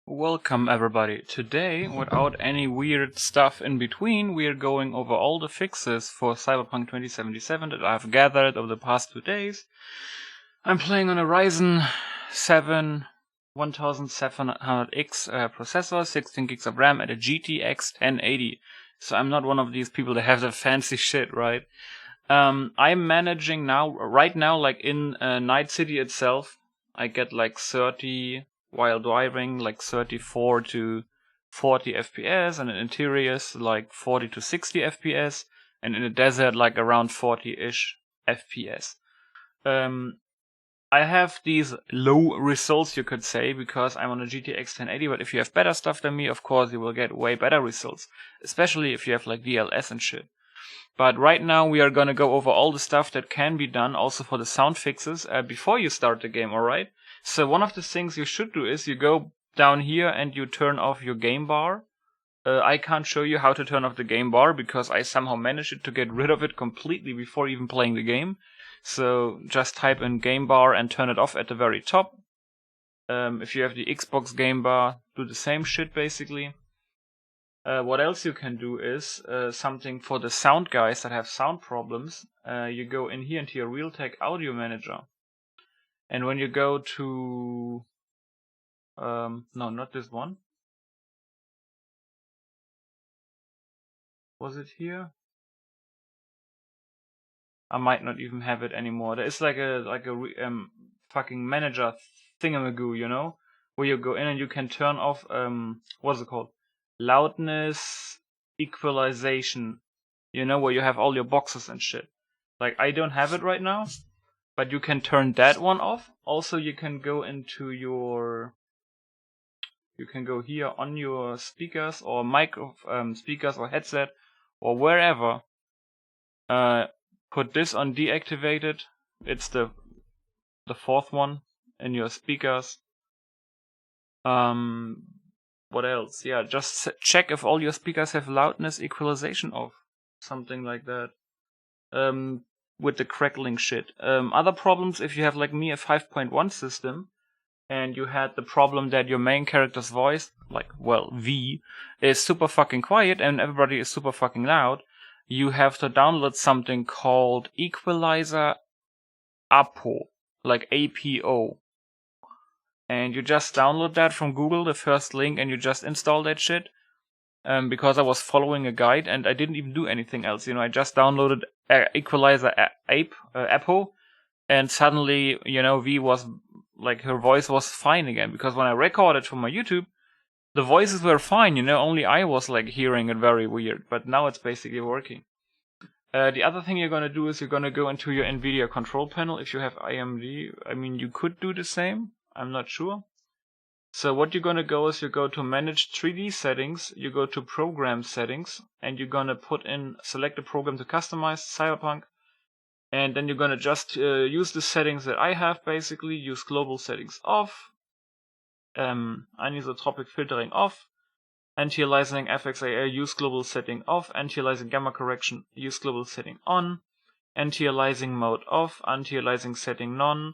Welcome everybody. Today, without any weird stuff in between, we are going over all the fixes for Cyberpunk 2077 that I've gathered over the past 2 days. I'm playing on a Ryzen 7 1700X processor, 16 gigs of RAM, and a GTX 1080. So I'm not one of these people that have the fancy shit, right? I'm managing right now, like in Night City itself, I get like 30 while driving, like 34 to 40 FPS, and in interiors like 40 to 60 FPS, and in the desert like around 40-ish FPS. I have these low results, you could say, because I'm on a GTX 1080, but if you have better stuff than me, of course you will get way better results, especially if you have like DLS and shit. But right now we are gonna go over all the stuff that can be done also for the sound fixes before you start the game, alright? So one of the things you should do is you go down here and you turn off your game bar. I can't show you how to turn off the game bar because I somehow managed to get rid of it completely before even playing the game. So just type in game bar and turn it off at the very top. If you have the Xbox game bar, do the same shit basically. What else you can do is something for the sound guys that have sound problems. You go in here into your Realtek Audio Manager. And when you go to... no, not this one. Was it here? I might not even have it anymore. There is like a fucking manager thingamagoo, you know? Where you go in and you can turn off, what is it called? Loudness equalization, you know, where you have all your boxes and shit. Like, I don't have it right now, but you can turn that one off. Also, you can go into your, you can go here on your speakers or speakers or headset or wherever. Put this on deactivated. It's the fourth one in your speakers. What else? Yeah, just check if all your speakers have loudness equalization off. Something like that. With the crackling shit. Other problems, if you have like me a 5.1 system, and you had the problem that your main character's voice, like, well, V, is super fucking quiet and everybody is super fucking loud, you have to download something called Equalizer APO, like APO. And you just download that from Google, the first link, and you just install that shit. Because I was following a guide and I didn't even do anything else. You know, I just downloaded Equalizer APO, and suddenly, you know, V was like, her voice was fine again. Because when I recorded for my YouTube, the voices were fine, you know, only I was like hearing it very weird. But now it's basically working. The other thing you're gonna do is you're gonna go into your Nvidia control panel. If you have AMD, I mean, you could do the same. I'm not sure. So what you're gonna go is you go to Manage 3D Settings, you go to Program Settings, and you're gonna select a program to customize Cyberpunk, and then you're gonna just use the settings that I have basically. Use global settings off, anisotropic filtering off, anti-aliasing FXAA, use global setting off, anti-aliasing gamma correction, use global setting on, anti-aliasing mode off, anti-aliasing setting none,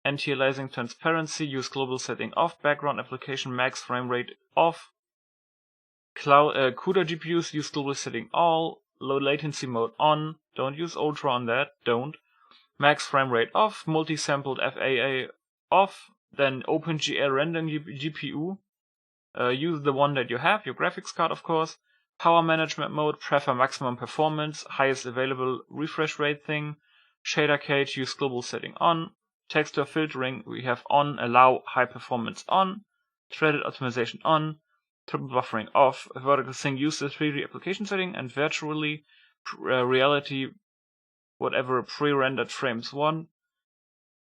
anti-aliasing transparency, use global setting off, background application max frame rate off, CUDA GPUs, use global setting all, low latency mode on, don't use ultra on that, don't, max frame rate off, multi-sampled FAA off, then OpenGL random GPU, use the one that you have, your graphics card of course, power management mode, prefer maximum performance, highest available refresh rate thing, shader cage, use global setting on, texture filtering we have on, allow high performance on, threaded optimization on, triple buffering off, vertical sync use the 3D application setting, and virtually reality whatever pre-rendered frames one.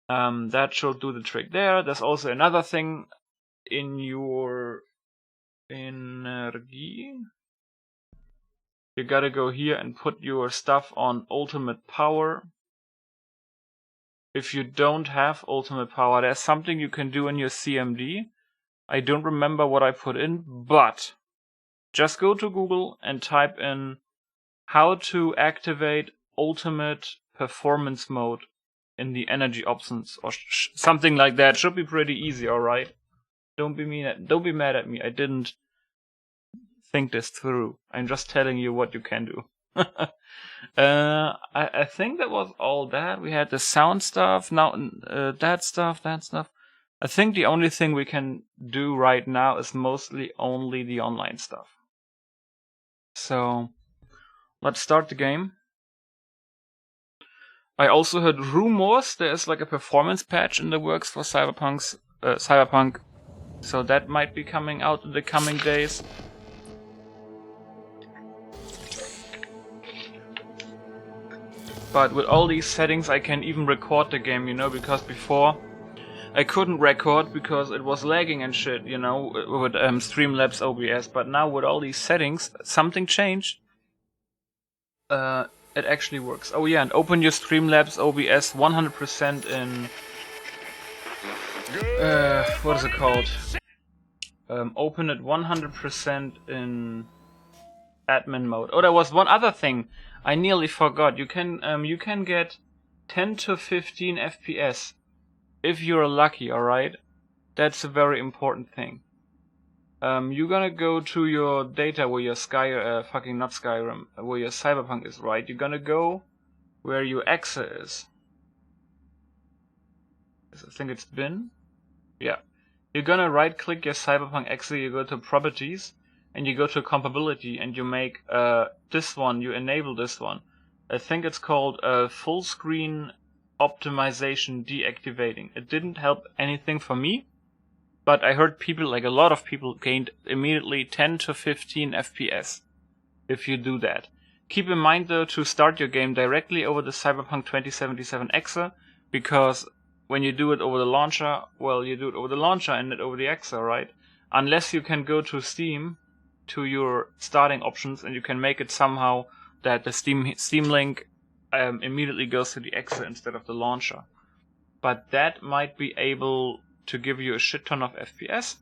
That should do the trick there. There's also another thing in your Energy. You gotta go here and put your stuff on ultimate power. If you don't have ultimate power, there's something you can do in your CMD. I don't remember what I put in, but just go to Google and type in how to activate ultimate performance mode in the energy options or something like that. Should be pretty easy, alright? Don't be mad at me. I didn't think this through. I'm just telling you what you can do. I think that was all that. We had the sound stuff, now that stuff. I think the only thing we can do right now is mostly only the online stuff. So, let's start the game. I also heard rumors there's like a performance patch in the works for Cyberpunk. So that might be coming out in the coming days. But with all these settings I can even record the game, you know, because before I couldn't record because it was lagging and shit, you know, with Streamlabs OBS. But now with all these settings, something changed. It actually works. Oh yeah, and open your Streamlabs OBS 100% in... what is it called? Open it 100% in admin mode. Oh, there was one other thing I nearly forgot. You can get 10 to 15 FPS if you're lucky. All right, that's a very important thing. You're gonna go to your data where your not Skyrim, where your Cyberpunk is, right? You're gonna go where your exe is. I think it's bin. Yeah. You're gonna right click your Cyberpunk exe, you go to properties, and you go to compatibility, and you make this one, you enable this one. I think it's called full screen optimization deactivating. It didn't help anything for me, but I heard people, like a lot of people, gained immediately 10 to 15 FPS if you do that. Keep in mind though to start your game directly over the Cyberpunk 2077 exe, because when you do it over the launcher, well, you do it over the launcher and not over the exe, right? Unless you can go to Steam, to your starting options, and you can make it somehow that the Steam link immediately goes to the exe instead of the launcher. But that might be able to give you a shit ton of FPS.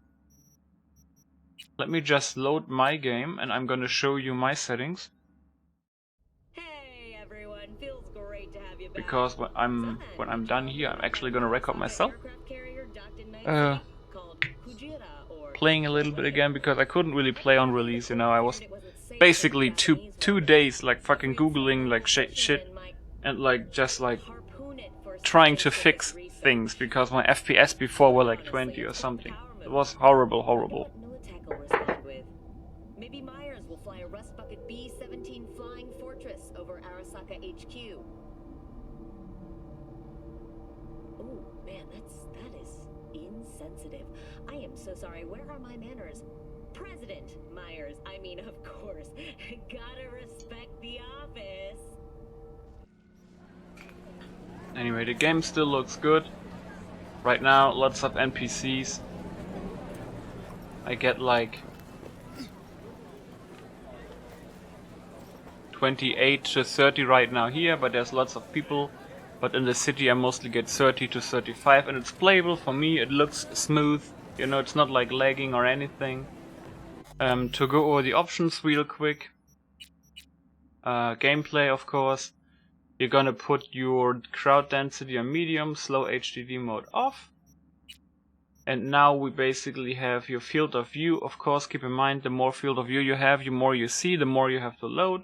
Let me just load my game, and I'm gonna show you my settings. Hey everyone, feels great to have you back. Because when I'm done here, I'm actually gonna record myself. Playing a little bit again because I couldn't really play on release, you know. I was basically two days like fucking googling like shit and like just like trying to fix things because my FPS before were like 20 or something. It was horrible. Maybe Myers will fly a Rust Bucket B-17 Flying Fortress over Arasaka HQ. Oh man, that is insensitive. I am so sorry. Where are my manners? President Myers, I mean, of course. Gotta respect the office. Anyway, the game still looks good. Right now, lots of NPCs. I get like 28 to 30 right now here, but there's lots of people. But in the city I mostly get 30 to 35, and it's playable for me. It looks smooth, you know, it's not like lagging or anything. To go over the options real quick. Gameplay, of course. You're gonna put your crowd density on medium, slow HDD mode off. And now we basically have your field of view. Of course, keep in mind, the more field of view you have, the more you see, the more you have to load.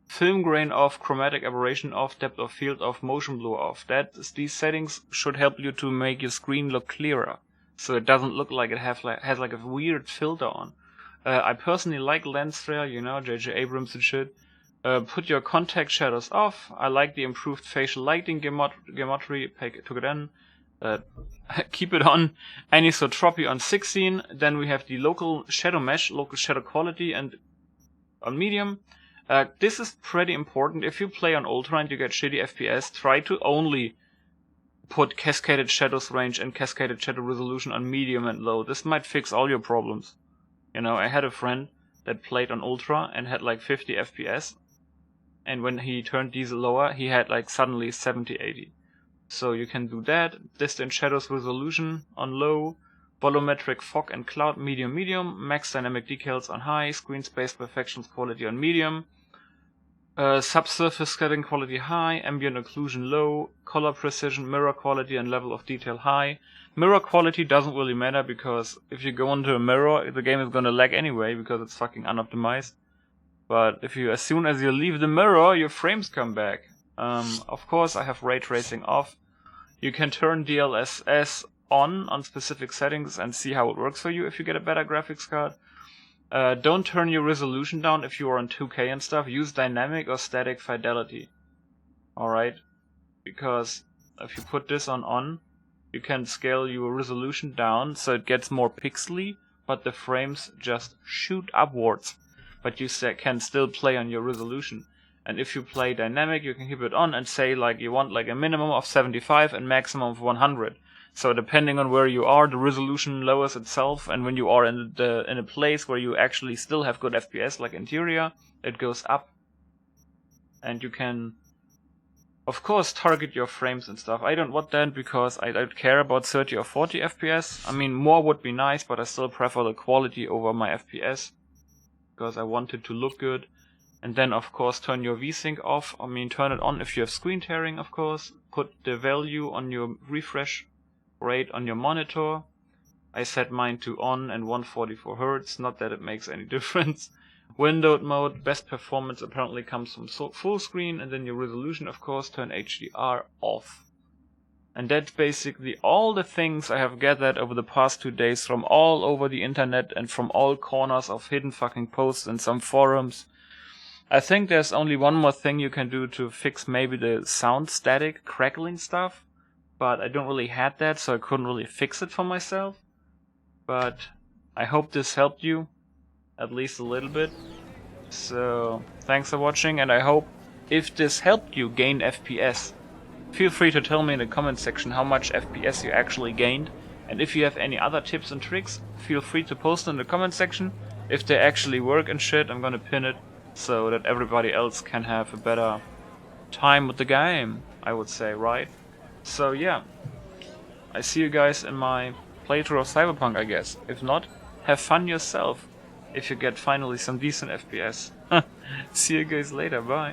Film grain off, chromatic aberration off, depth of field off, motion blur off. These settings should help you to make your screen look clearer, so it doesn't look like it has like a weird filter on. I personally like lens flare, you know, J.J. Abrams and shit. Put your contact shadows off. I like the improved facial lighting geometry. Took it in. Keep it on. Anisotropy on 16. Then we have the local shadow mesh, local shadow quality, and on medium. This is pretty important. If you play on Ultra and you get shitty FPS, try to only put cascaded shadows range and cascaded shadow resolution on medium and low. This might fix all your problems. You know, I had a friend that played on Ultra and had like 50 FPS. And when he turned these lower, he had like suddenly 70, 80. So you can do that. Distant shadows resolution on low. Volumetric fog and cloud medium. Max dynamic decals on high. Screen space perfections quality on medium. Subsurface scattering quality high, ambient occlusion low, color precision, mirror quality and level of detail high. Mirror quality doesn't really matter because if you go into a mirror, the game is gonna lag anyway because it's fucking unoptimized. But if you, as soon as you leave the mirror, your frames come back. Of course, I have ray tracing off. You can turn DLSS on specific settings and see how it works for you if you get a better graphics card. Don't turn your resolution down if you are on 2K and stuff. Use dynamic or static fidelity. Alright? Because if you put this on, you can scale your resolution down so it gets more pixely, but the frames just shoot upwards. But you can still play on your resolution. And if you play dynamic, you can keep it on and say like you want like a minimum of 75 and maximum of 100. So depending on where you are, the resolution lowers itself, and when you are in a place where you actually still have good FPS, like interior, it goes up. And you can, of course, target your frames and stuff. I don't want that because I don't care about 30 or 40 FPS. I mean, more would be nice, but I still prefer the quality over my FPS because I want it to look good. And then, of course, turn your VSync off. I mean, turn it on if you have screen tearing, of course. Put the value on your refresh rate on your monitor. I set mine to on and 144 Hz, not that it makes any difference. Windowed mode, best performance apparently comes from full screen, and then your resolution, of course, turn HDR off. And that's basically all the things I have gathered over the past 2 days from all over the internet and from all corners of hidden fucking posts and some forums. I think there's only one more thing you can do to fix maybe the sound static crackling stuff. But I don't really have that, so I couldn't really fix it for myself. But I hope this helped you, at least a little bit. So, thanks for watching, and I hope if this helped you gain FPS, feel free to tell me in the comment section how much FPS you actually gained. And if you have any other tips and tricks, feel free to post in the comment section. If they actually work and shit, I'm gonna pin it so that everybody else can have a better time with the game, I would say, right? So yeah, I see you guys in my playthrough of Cyberpunk, I guess. If not, have fun yourself if you get finally some decent FPS. See you guys later, bye.